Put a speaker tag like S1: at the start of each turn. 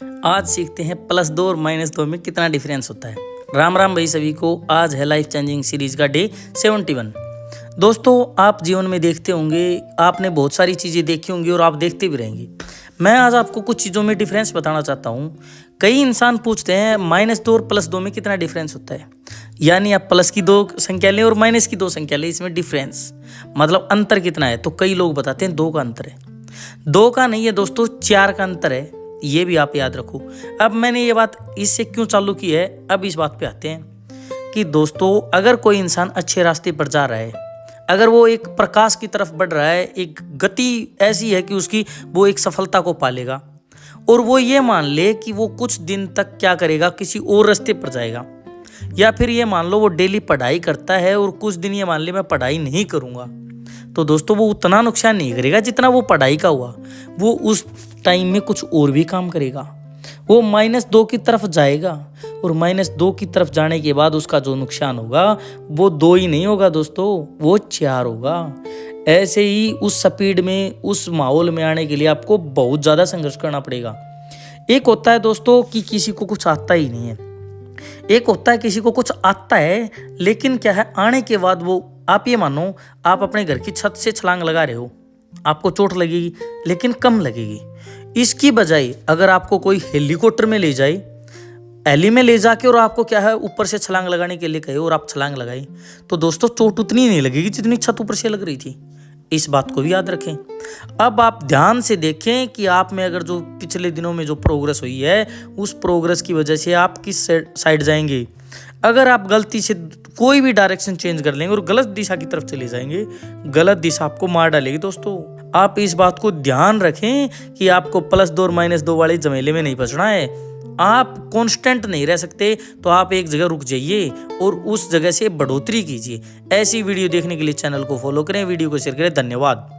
S1: आज सीखते हैं +2 और -2 में कितना डिफरेंस होता है। राम राम भाई सभी को। आज है लाइफ चेंजिंग सीरीज का डे 71। दोस्तों, आप जीवन में देखते होंगे, आपने बहुत सारी चीज़ें देखी होंगी और आप देखते भी रहेंगे। मैं आज आपको कुछ चीज़ों में डिफरेंस बताना चाहता हूँ। कई इंसान पूछते हैं -2 और +2 में कितना डिफरेंस होता है। यानी आप प्लस की 2 संख्या लें और माइनस की 2 संख्या लें, इसमें डिफरेंस मतलब अंतर कितना है। तो कई लोग बताते हैं 2 का अंतर है। 2 का नहीं है दोस्तों, 4 का अंतर है। ये भी आप याद रखो। अब मैंने ये बात इससे क्यों चालू की है, अब इस बात पे आते हैं कि दोस्तों, अगर कोई इंसान अच्छे रास्ते पर जा रहा है, अगर वो एक प्रकाश की तरफ बढ़ रहा है, एक गति ऐसी है कि उसकी वो एक सफलता को पालेगा, और वो ये मान ले कि वो कुछ दिन तक क्या करेगा, किसी और रास्ते पर जाएगा, या फिर ये मान लो वो डेली पढ़ाई करता है और कुछ दिन ये मान ले मैं पढ़ाई नहीं करूँगा, तो दोस्तों वो उतना नुकसान नहीं करेगा जितना वो पढ़ाई का हुआ। वो उस टाइम में कुछ और भी काम करेगा, वो -2 की तरफ जाएगा, और -2 की तरफ जाने के बाद उसका जो नुकसान होगा वो 2 ही नहीं होगा दोस्तों, वो 4 होगा। ऐसे ही उस स्पीड में, उस माहौल में आने के लिए आपको बहुत ज़्यादा संघर्ष करना पड़ेगा। एक होता है दोस्तों कि किसी को कुछ आता ही नहीं है, एक होता है किसी को कुछ आता है, लेकिन क्या है, आने के बाद वो, आप ये मानो आप अपने घर की छत से छलांग लगा रहे हो, आपको चोट लगेगी लेकिन कम लगेगी। इसकी बजाय अगर आपको कोई हेलीकॉप्टर में ले जाए, एली में ले जाके, और आपको क्या है ऊपर से छलांग लगाने के लिए कहे और आप छलांग लगाई, तो दोस्तों चोट उतनी नहीं लगेगी जितनी छत ऊपर से लग रही थी। इस बात को भी याद रखें। अब आप ध्यान से देखें कि आप में अगर जो पिछले दिनों में जो प्रोग्रेस हुई है, उस प्रोग्रेस की वजह से आप किस साइड जाएंगे। अगर आप गलती से कोई भी डायरेक्शन चेंज कर लेंगे और गलत दिशा की तरफ चले जाएंगे, गलत दिशा आपको मार डालेगी। दोस्तों, आप इस बात को ध्यान रखें कि आपको +2 और -2 वाले झमेले में नहीं फंसना है। आप कांस्टेंट नहीं रह सकते, तो आप एक जगह रुक जाइए और उस जगह से बढ़ोतरी कीजिए। ऐसी वीडियो देखने के लिए चैनल को फॉलो करें, वीडियो को शेयर करें। धन्यवाद।